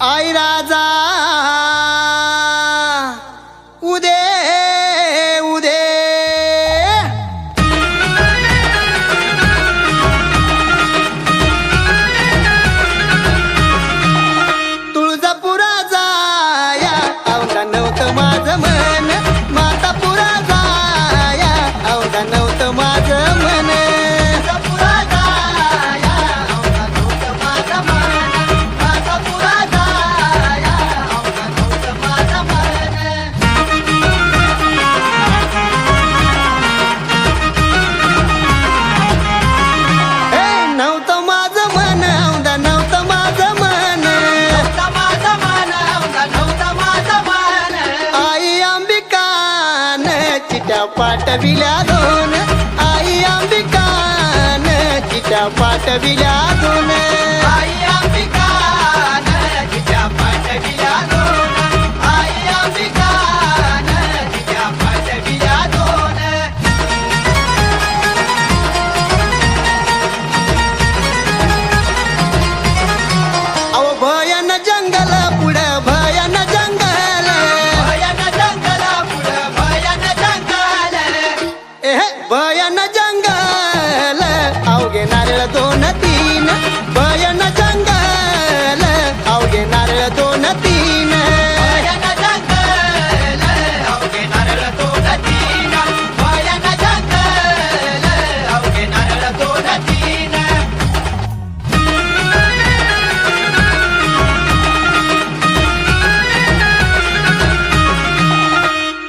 आई राजा उदे उदे तुळजापुरा जाया औंधा नव्हतं माझं मन, मातापुरा जाया औंधा नव्हतं माझं मन. पाठविल्या दोन आई अंबिकान, चिठ्या पाठविल्या दोन आई अंबिकान, चिठ्या पाठविल्या दोन आई अंबिकान, चिठ्या पाठविल्या दोन. अहो भयान जंगल पुढं भयान जंगल, भयान जंगल पुढं भयान जंगल, भयान जंगल अवघे नारळ दोन तीन, भयान जंगल अवघे नारळ दोन तीन, भयान जंगल अवघे नारळ दोन तीन, भयान जंगल अवघे नारळ दोन तीन.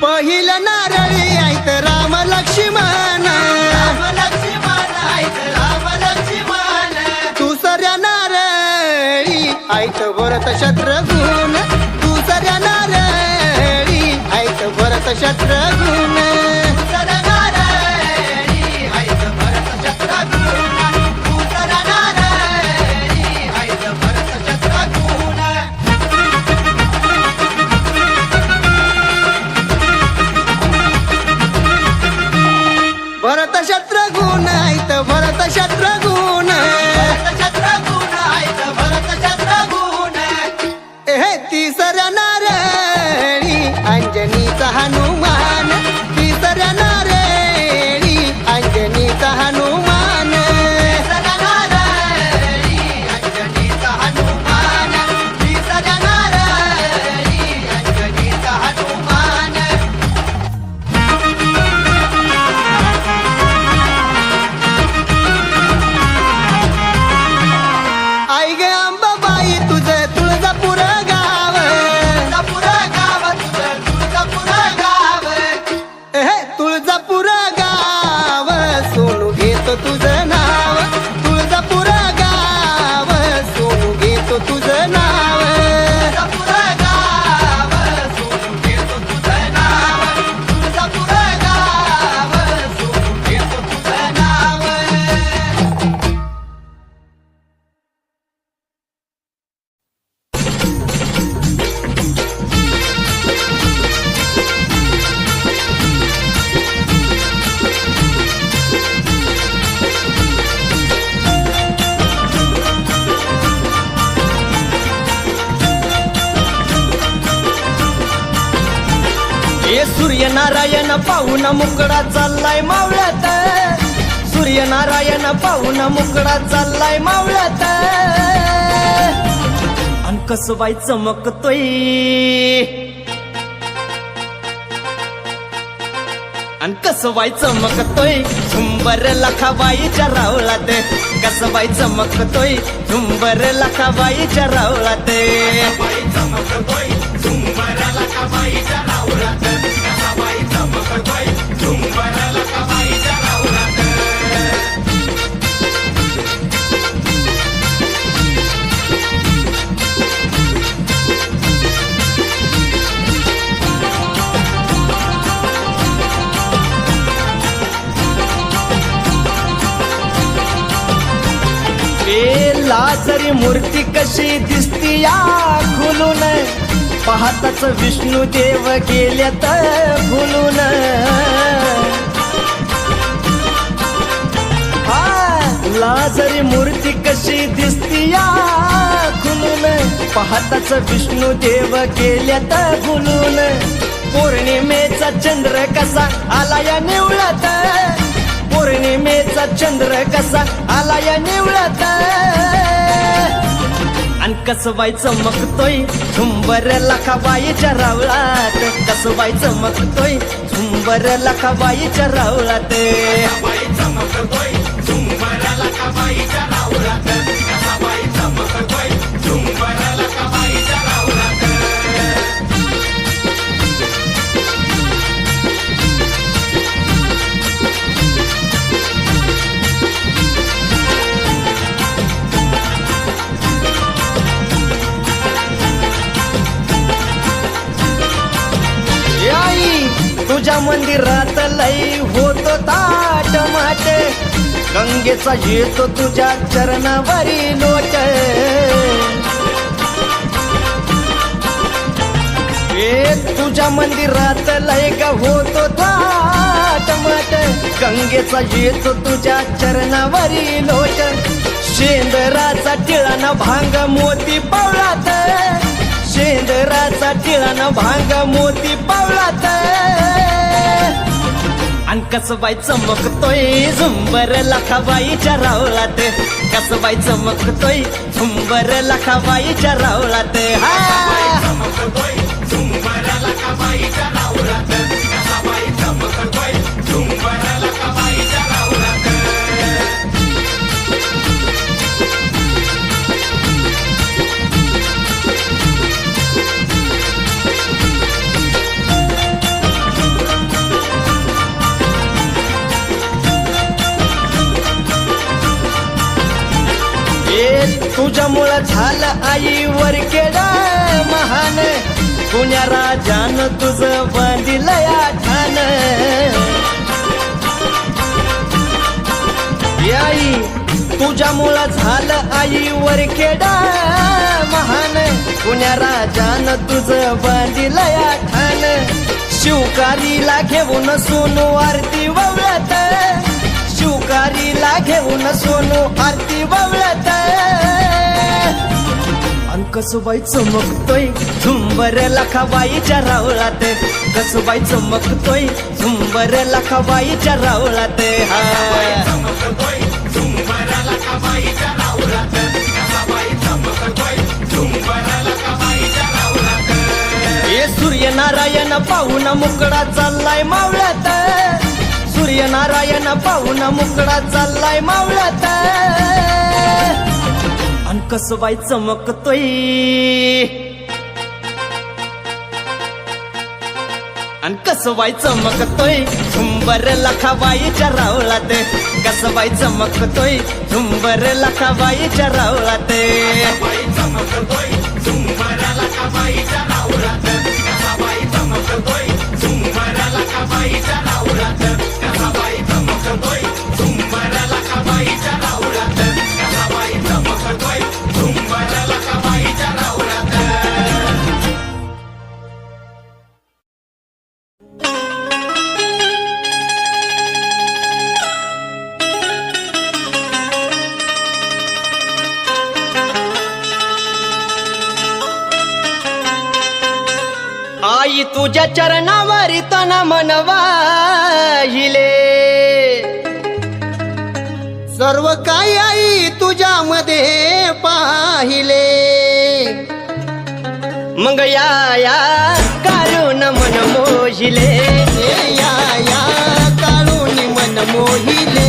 पहिलं नारळी ऐत राम लक्ष्मण, राम लक्ष्मण ऐत राम लक्ष्मण, दुसऱ्या नारळी ऐत भरत शत्रुघ्न, दुसऱ्या नारळी ऐत भरत शत्रुघ्न, दुसऱ्या नारळी ऐत भरत शत्रुघ्न, दुसऱ्या नारळी ऐत भरत शत्रुघ्न. भरत शत्रुघ्न ऐत भरत शत्रुघ्न, भरत शत्रुघ्न ऐत भरत शत्रुघ्न. तिसऱ्या नारळी अंजनीचा हनुमान, तिसऱ्या नारळी अंजनीचा हनुमान, तिसऱ्या नारळी अंजनीचा हनुमान, तिसऱ्या नारळी अंजनीचा हनुमान. आई ग अंबाबाई तुझं तुळजापूर गाव, तुळजापूर गाव तुझं तुळजापूर गाव, तुळजापूर गाव सोनू घेतो तुझं नाव, तुळजापूर गाव सोनू घेतो तुझं नाव, तुळजापूर गाव सोनू घेतो तुझं नाव, तुळजापूर गाव सोनू घेतो तुझं नाव. सूर्यनारायण पाहून मुकडा चाललाय मावळ्यात, सूर्यनारायण पाहून मुकडा चाललाय मावळ्यात. अन कसबाई चमकतोय, अन कसबाई चमकतोय झुंबर लखाबाईच्या रावळात, कसबाई चमकतोय झुंबर लखाबाईच्या रावळात, चमकतोय झुंबर लखाबाईच्या रावळात, कसबाई चमकतोय झुंबर लखाबाईच्या रावळात. लाजरी मूर्ती कशी दिसती या खुलून, पाहताच विष्णू देव गेल्यात भुलून. लाजरी मूर्ती कशी दिसती या खुलून, पाहताच विष्णू देव गेल्यात भुलून पौर्णिमेचा चंद्र कसा आला या निवळत पौर्णिमेचा चंद्र कसा आला या निवळत अन कसबाई चमकतोय झुंबर लखाबाईच्या रावळात कसबाई चमकतोय झुंबर लखाबाईच्या रावळात तुझ्या मंदिरात लई होतो ताट माट गंगेचा येतो तुझ्या चरणावरी लोट तुझ्या मंदिरात लई ग होतो ताट माट गंगेचा येतो तुझ्या चरणावरी लोट शेंदराचा टिळाना भांग मोती पावळात शेंदराचा टिळाना भांग मोती पावळात अन कसबाई चमकतोय झुंबर लखाबाईच्या रावळात कसबाई चमकतोय झुंबर लखाबाईच्या रावळात तुझ्यामुळं झालं आईवर केड महान पुण्या राजानं तुझं बांधिलंय ठाण आई तुझ्यामुळं झालं आईवर केड महान पुण्या राजानं तुझं बांधिलंय ठाण शिवकारीला घेऊन सोनू आरती ववळत शिवकारीला घेऊन सोनू आरती ववळत अन कसबाई चमकतोय झुंबर लखाबाईच्या रावळात कसबाई चमकतोय झुंबर लखाबाईच्या रावळात हे सूर्यनारायण पाहून मुकडा चाललाय मावळ्यात सूर्यनारायण पाहून मुकडा चाललाय मावळ्यात अन कसबाई चमकतोय अन कसबाई चमकतोय झुंबर लखाबाईच्या रावळात कसबाई चमकतोय झुंबर लखाबाईच्या रावळात आई तुझ्या चरणावरी तन मन वाहिले सर्व काही आई तुझ्यामध्ये पाहिले मग या काढून मन मोहिले या काढून मन मोहिले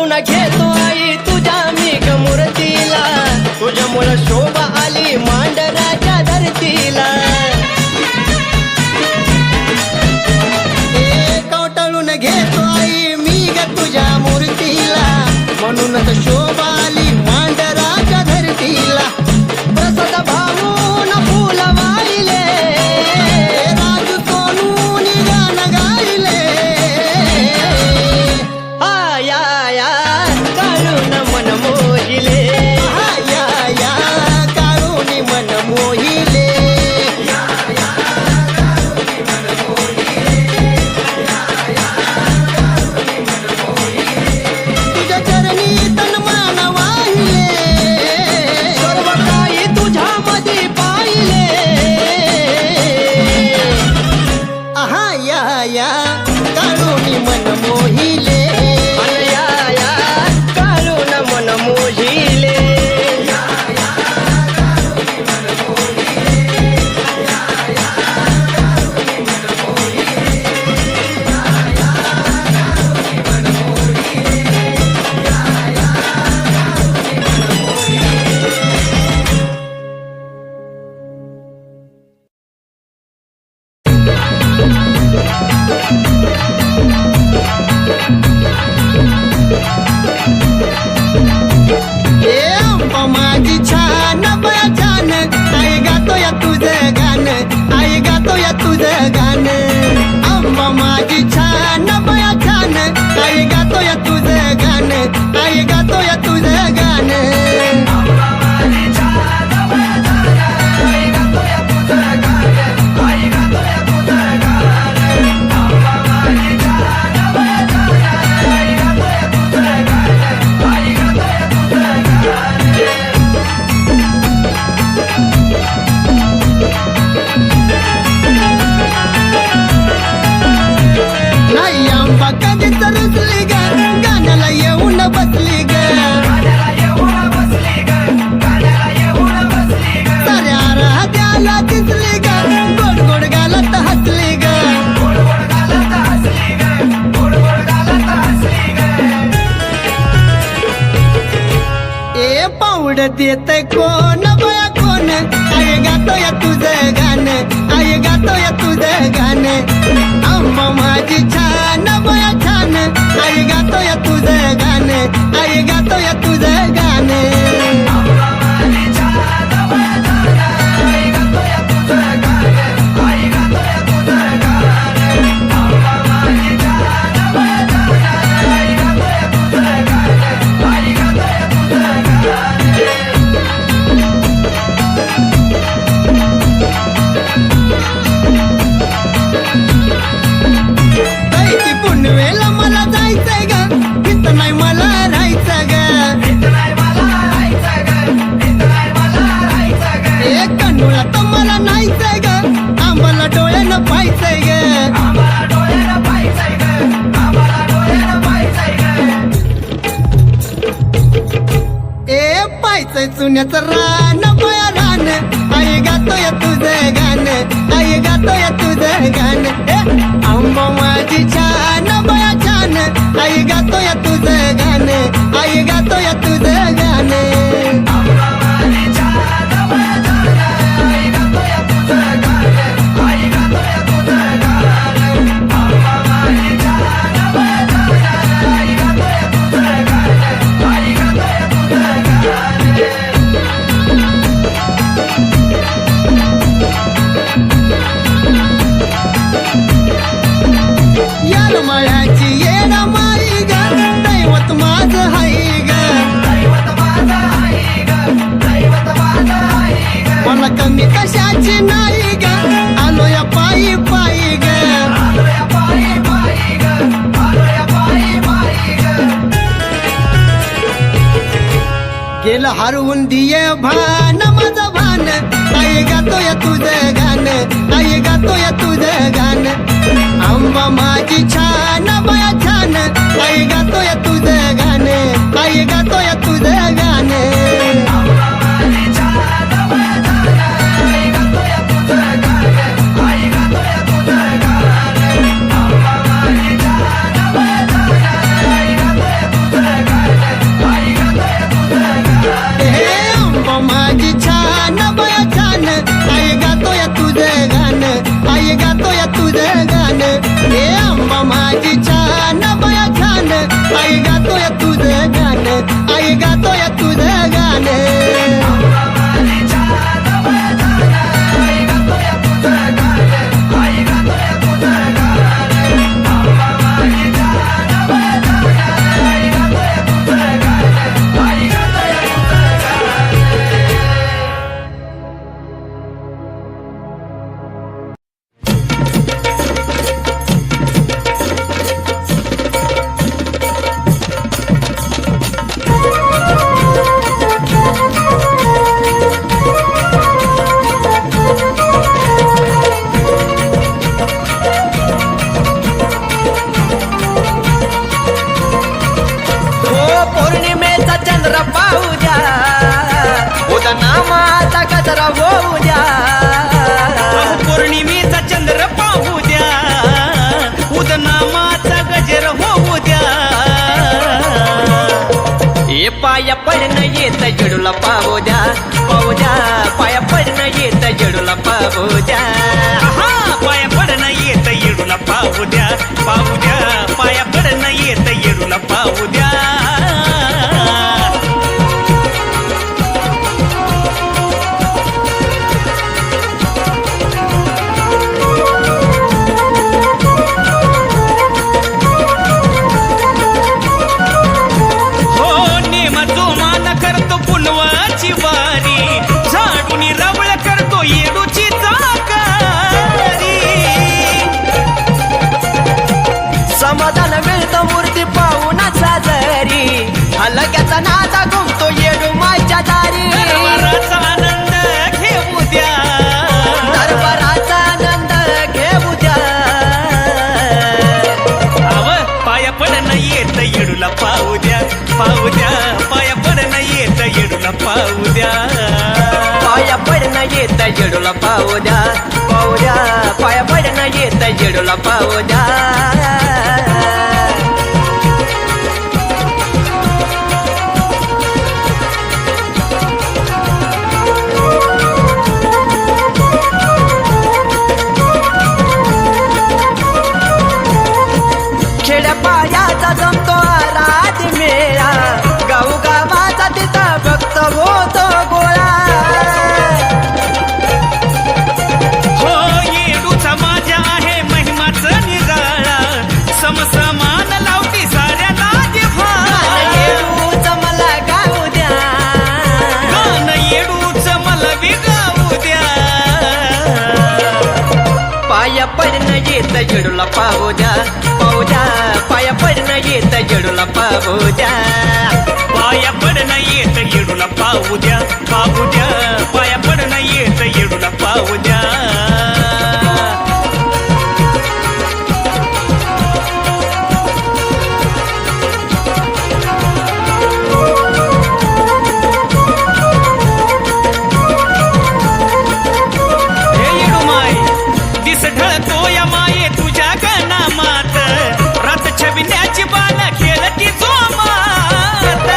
कवटाळून घेतो आई तुझ्या मी ग मूर्तीला, तुझ्यामुळं शोभा आली मांडराच्या धरतीला. कवटाळून घेतो आई मी ग तुझ्या मूर्तीला, म्हणूनच शोभा आली मांडराच्या धरतीला. प्रसाद भाऊन फुल वाहिले, राजू सोनून गाणं गायले. आया या काढून मन मोहिले, आया या काढून मन मोहिले. तुझ्या चरणी तन मन वाहिले, सर्व काही तुझ्यामध्ये पाहिले. आहा या या काढून मन मोहिले, या या काढून मन मोहिले. माझी छान बया छान, आई गातो या तुझं गाणं, आई गातो या तुझं गाणं. आंबा माझी छान बया छान, आई गातो या तुझं गाणं, आई गातो या तुझं गाणं. नाही आंबा कधीच रुसली ग, गाण्याला येऊन बसली ग, साऱ्या राहत्याला दिसली ग, गोड गोड गालात हसली ग. ए पाऊड देत कोण बया कोण, आई गातो या तुझं गाणं, आई गातो या तुझं गाणं. आंबा माझी छान बया छान, आई गातो या तुझं गाणं, आई गातो या तुझं गाणं. कैकी पुनवेला मला जायचंय ग, इथं नाही मला राहायचं ग. एक कन्नूला तर मला नाहीचंय ग, आम्हाला डोळ्यानं पाहायचंय ग. ए पाहायचंय चुन्याचं रान बया रान, आई गातो या तुझं गाणं, आई गातो या तुझं गाणं. आंबा माझी छान बया छान, आई गातो या तुझं गाणं, आई गातो या तुझं गाणं. यार मळ्याची येणा माई ग, दैवत माझं हाय ग, मला कमी कशाची नाही ग, आलो या पायी पायी ग. गेलं हरवून दिये भान माझं भान, आई गातो या तुझं गाणं, आई गातो या तुझं गाणं. आंबा माझी छान बया छान, आई गातो या तुझं गाणं, आई गातो या तुझं गाणं. तुझं गाणं. पौर्णिमेचा चंद्र पाहू द्या, उद्या नामाचा गजरा होऊ द्या. पौर्णिमेचा चंद्र पाहू द्या, उद्या नामाचा गजर होऊ द्या. हे पाया पडणं येत जडूला पाहू द्या, पाहू द्या. पाया पडणं येत जडूला पाहू द्या. पाया पडणं येत येडूला पाहू द्या, पाहू द्या. पाया पडणं येत येडूला पाहू द्या. समाधान मिळतं मूर्ती पाहून साजरी, हलक्याचा नादा घुमतो येडू मायच्या दारी. दरबाराचा आनंद घेऊ द्या, दरबाराचा आनंद घेऊ द्या. पाया पडणं येत येडूला पाहू द्या, पाहू द्या. पाया पडणं येत येडूला पाहू द्या. पाया पडणं येत येडूला पाहू द्या, पाहू द्या. पाया पडणं येत येडूला पाहू द्या. खेड्यापाड्याचा जमतो आराध मेळा, गाऊ गावाचा तिथं भक्त होतो गोळा. हो येडूचा माझ्या आहे महिमाचं निराळा, समसमान लावती साऱ्याला जिव्हाळा. येडूच मला गाऊ द्या, गाणं येडूच मला बी गाऊ द्या. पाया पडणं येत जडूला पाहू द्या, पाहू द्या. पाया पडणं येत जडूला पाहू द्या. पाया पडणं येत येडूला पाहू द्या, पाहू द्या. पाया पडणं येत येडूला पाहू द्या. हे येडू माय दिस ढळतो या माये तुझ्या गणामात, रात छबिन्याची बाण खेळती जोमात.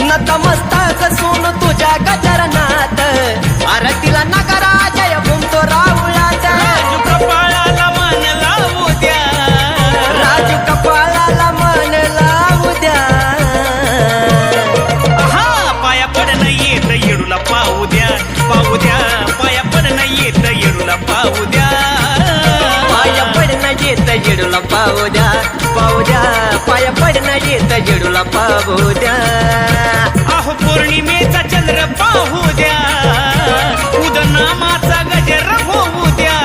नतमस्तक सून तुझ्या गजरनाथ, आरतीला नगरा जय घुमतो राहुळाचा. राजू कपाळाला मान लावू द्या, राजू कपाळाला मन लावू द्या. पाया पडणं येत येडूला पाहू द्या, पाहू द्या. पाया पडणं येत येडूला पाहू द्या. पाया पडणं येत येडूला पाहू द्या, पाहू द्या. पाया पडणं येत येडूला पाहू द्या. पौर्णिमेचा चंद्र पाहू द्या, उद्या नामाचा गजर होऊ द्या.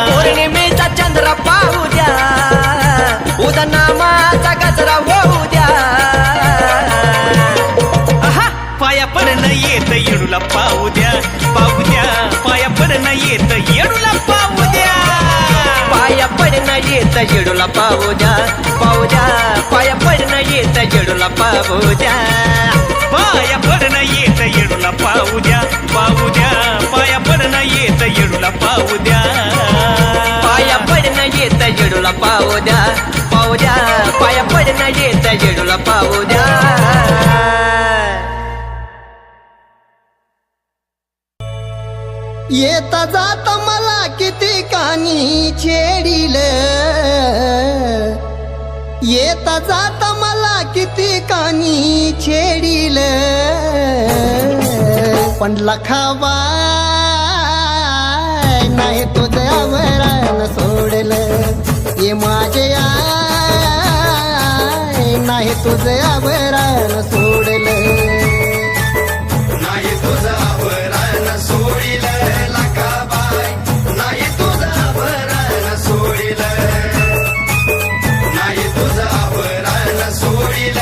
पौर्णिमेचा चंद्र पाहू द्या, उद्या नामाचा गजरा होऊ द्या. पाया पडणं येत येडूला पाहू द्या, पाहू द्या. पाया पडणं येत येडूला पाहू द्या. पाया पडणं येत येडूला पाहू द्या, पाहू द्या. पाया पडणं येत येडूला पाहू द्या. पाया पडणं येत येडूला पाहू द्या, पाहू द्या. पाया पडणं येत येडूला पाहू द्या. पाया पडणं येत येडूला पाहू द्या, पाहू द्या. पाया पडणं येत येडूला पाहू द्या. येता जाता मला किती कानी छेडिल, येता जाता मला किती कानी छेडिल. पण लखावा नाही तुझ्यावर सोडलं, ये माझे आय नाही तुझ्यावर सोडलं. नाही तुझा वरण सोडिल लकाबाई, नाही तुझा वरण सोडिल, नाही तुझा वरण सोडिल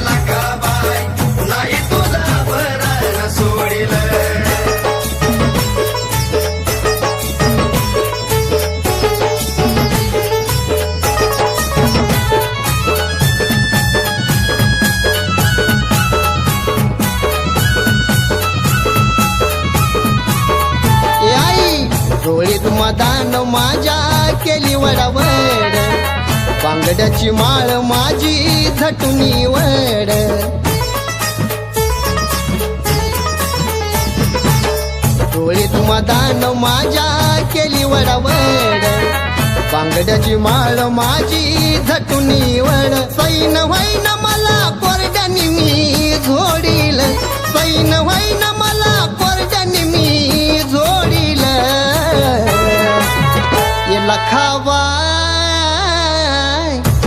लकाबाई, नाही तुझा वरण सोडिल. मदान माझ्या केली वडावड बांगड्याची माळ माझी झटुनी वड डोळीत मदान माझ्या केली वडावड बांगड्याची माळ माझी झटुनी वड सैन व्हाईन मला कोरड्यानी मी झोडील सैन व्हाईन मला कोरड्यानी मी झोडील ये लखावा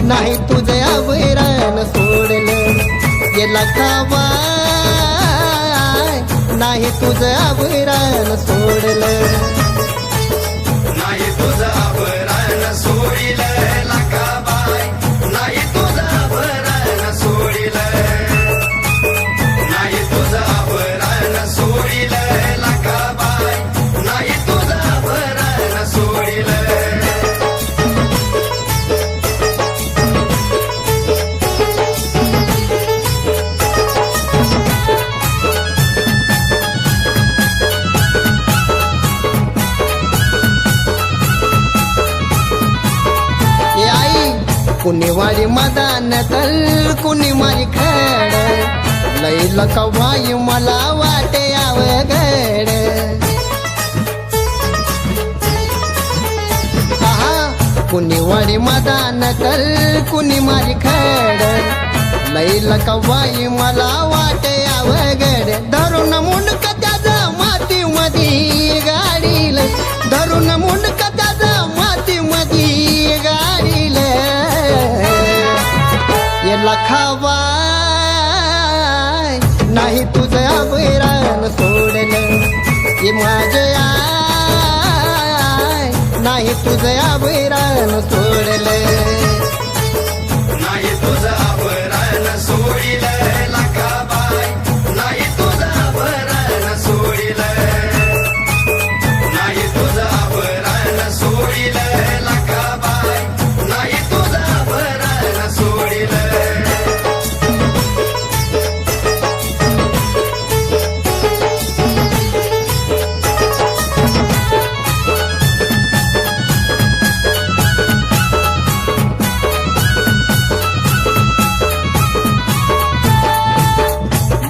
नाही तुझे अवैरण सोडलं ये लखावा नाही तुझं अवैरण सोडलं नाही तुझं आभरण सोडिलं लकाबाई नाही तुझं आभरण सोडिलं नाही तुझं आभरण सोडिलं लकाबाई नाही तुझं आभरण सोडिलं कुणी वारी मदान तल कुणी मारी खड लैल कवाई मला वाटे अवघड आहा कुणी वारी मदान तल कुणी मारी खड लैल कवाई मला वाटे अवघड धरून मुंडक त्याचा माती मधी गाडील धरून मुंडक त्याचा माती मधी गाडील ये लखावा नाही तुझं अवैरण सोडलं ये माझे आय नाही तुझं अवैरण सोडलं नाही तुझं आभरण सोडिलं लकाबाई नाही तुझं आभरण सोडिलं नाही तुझं आभरण सोडिलं लकाबाई नाही तुझं आभरण सोडिलं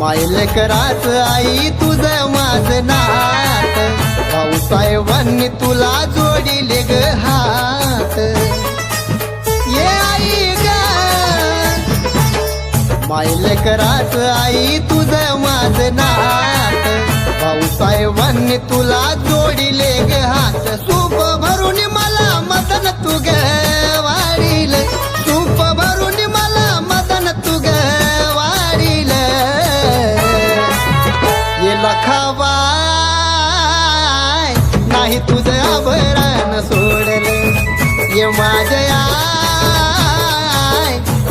मायलेकराच आई तुझं माझं नात भाऊसाहेबांनी तुला जोडीले ग हात ये आई ग मायलेकराच आई तुझं माझं नात भाऊसाहेबांनी तुला जोडीले ग हात सूप भरून मला मदन तू ग वाढील सूप भरून मला मदन तू ग वाढील ये लखावा नाही तुझं आभरण सोडलं ये माझे आय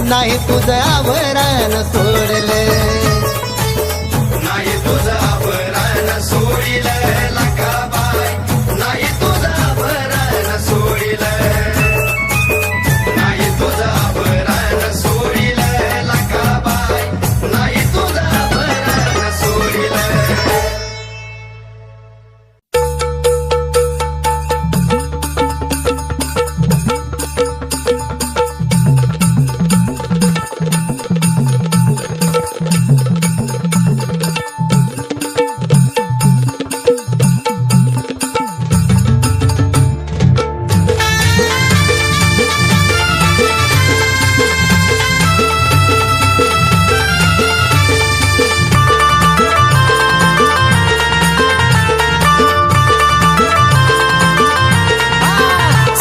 नाही तुझं आभरण सोडलं नाही तुझं आभरण सोडिलं लकाबाई नाही तुझं आभरण सोडिलं नाही तुझं आभरण सोडिलं लकाबाई नाही तुझं आभरण सोडिलं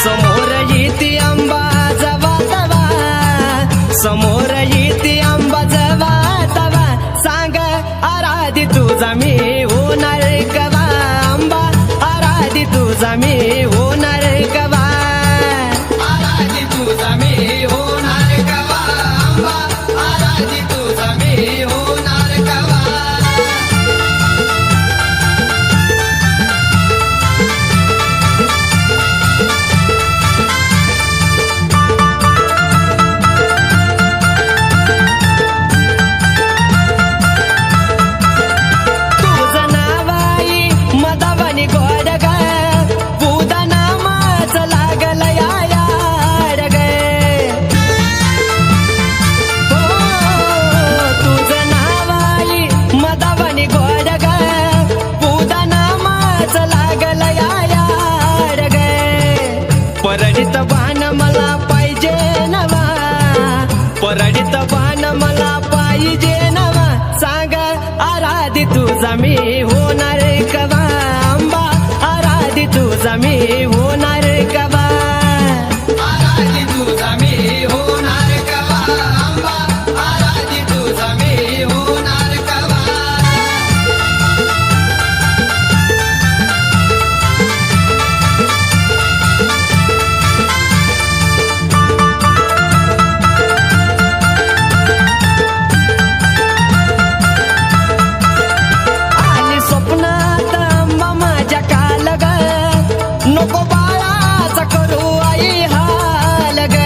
समोर येते आंबा जवा तवा समोर येते आंबा जवा तवा सांग आराधी तुझा मी होणार कवा आंबा आराधी तुझा मी होणार कवा आराधी तुझा मी होणार कवा आंबा आराधी तुझा मी होणार कवा तुझा मी होणार कवा आंबा आराधी तुझा मी होणार कवा आराधी तुझा मी होणार कवा आंबा आराधी तुझा मी होणार कवा आली स्वप्नात आंबा माझ्या काल ग नको बाळाचा करू आई हाल ग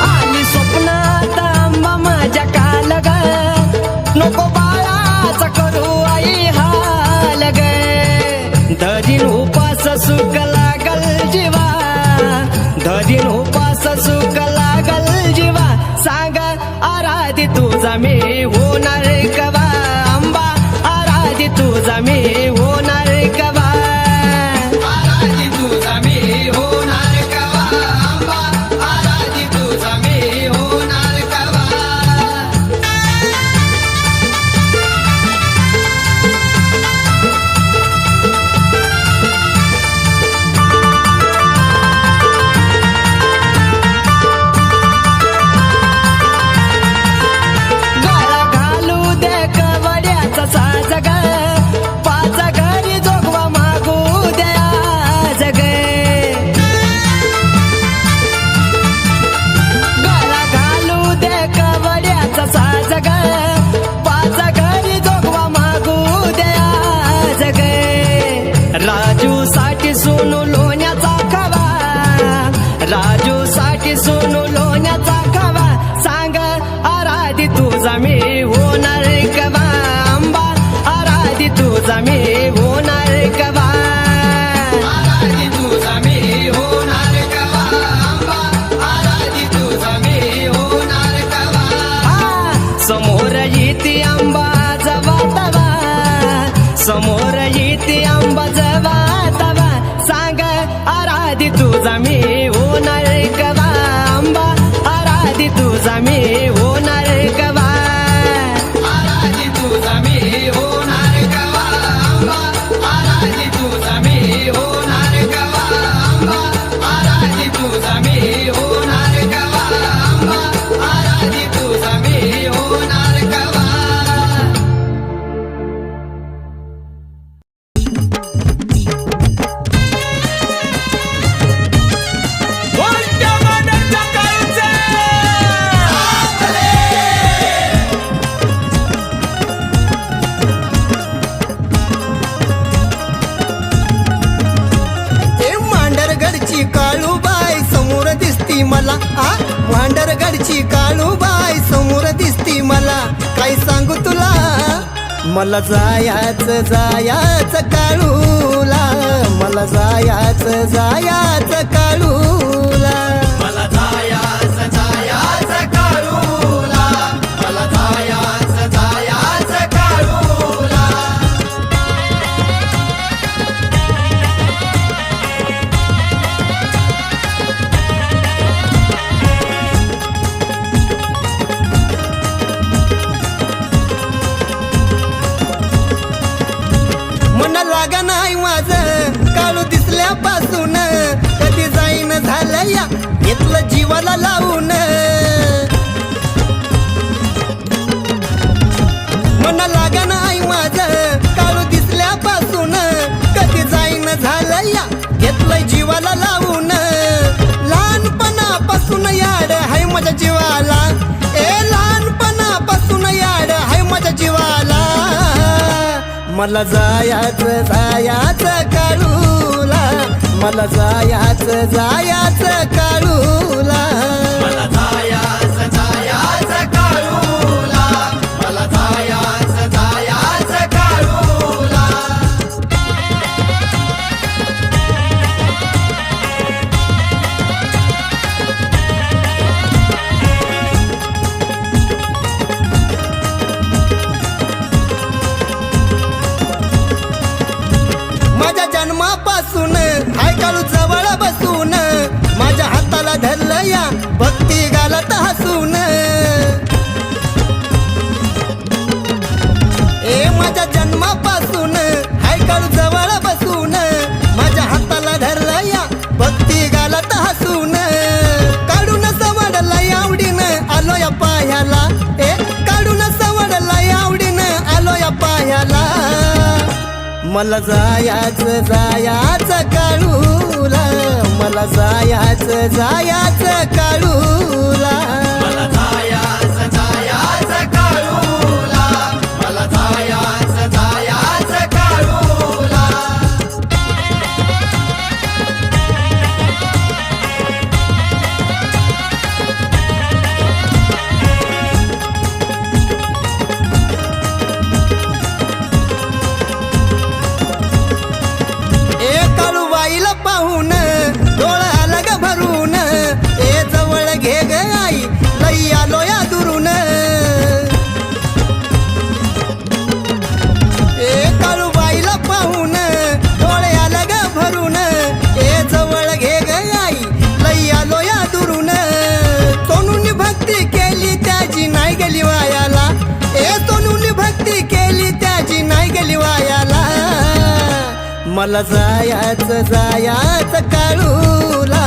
आली स्वप्नात आंबा माझ्या काल ग नको बाळाचा करू आई हाल ग धरीन उपास सुख लागल जीवा धरीन उपास सुख लागल जीवा सांग आराधी तुझा मी होणार कवा आंबा आराधी तुझा मी होणार कवा आराधी तुझा मी होणार कवा आंबा आराधी तुझा मी होणार कवा गळा घालू दे कवड्याचा साज ग पाच घरी जोगवा मागू द्या जग गळा घालू दे कवड्याचा साज ग पाच घरी जोगवा मागू द्या जग राजू साठी सोनू लोण्याचा खवा राजू साठी सोनू लोण्याचा खवा सांग आराधी तुझा मी होणार कवा आंबा आराधी तुझा मी होणार कवा आराधी तुझा मी होणार कवा आंबा आराधी तुझा मी होणार कवा समोर येते आंबा जवा तवा समोर येते आंबा जवा तवा सांग आराधी तुझा मी होणार कवा आंबा आराधी तुझा मी होणार कवा आराधी तुझा मी होणार कवा आंबा आराधी तुझा मी होणार कवा आंबा आराधी तुझा मी होणार कवा आंबा आराधी तुझा मी होणार कवा कोणत्या मानाचा काळजा? ए मांडरगडची काळूबाई समोर दिसती मला मांडरगडची काळूबाई समोर दिसती मला काय सांगू तुला मला जायाचं काळूला मला जायाचं काळूला मला जायाचं काळूला मला जायाचं काळूला मन लागा नाही माझं काळू दिसल्यापासून कधी जाईन झालं या घेतलं जीवाला लावून मन लागा नाही माझं काळू दिसल्यापासून कधी जाईन झालं या घेतलं जीवाला लावून लहानपणापासून याड हाय माझ्या जीवाला लहानपणापासून याड हाय माझ्या जीवाला मला जायाचं काळूला मला जायाचं काळूला मला जायाचं काळूला मला जायाचं काळूला माझ्या जन्मापासून हाय काळू जवळ बसून मला जायाचं जायाचं काळूला मला जायाचं जायाचं काळूला मला जायाचं जायाचं काळूला मला जायाचं जायाचं काळूला ए काळूबाईला पाहून डोळा आला ग भरून ए जवळ घे ग आई लई आलो या दुरून ए काळूबाईला पाहून डोळे आला ग भरून ए जवळ घे ग आई लई आलो या दुरून सोनूनी भक्ती केली त्याची नाही गेली वायाला ए सोनूनी भक्ती केली त्याची नाही गेली वायाला मला जायाचं जायाचं काळूला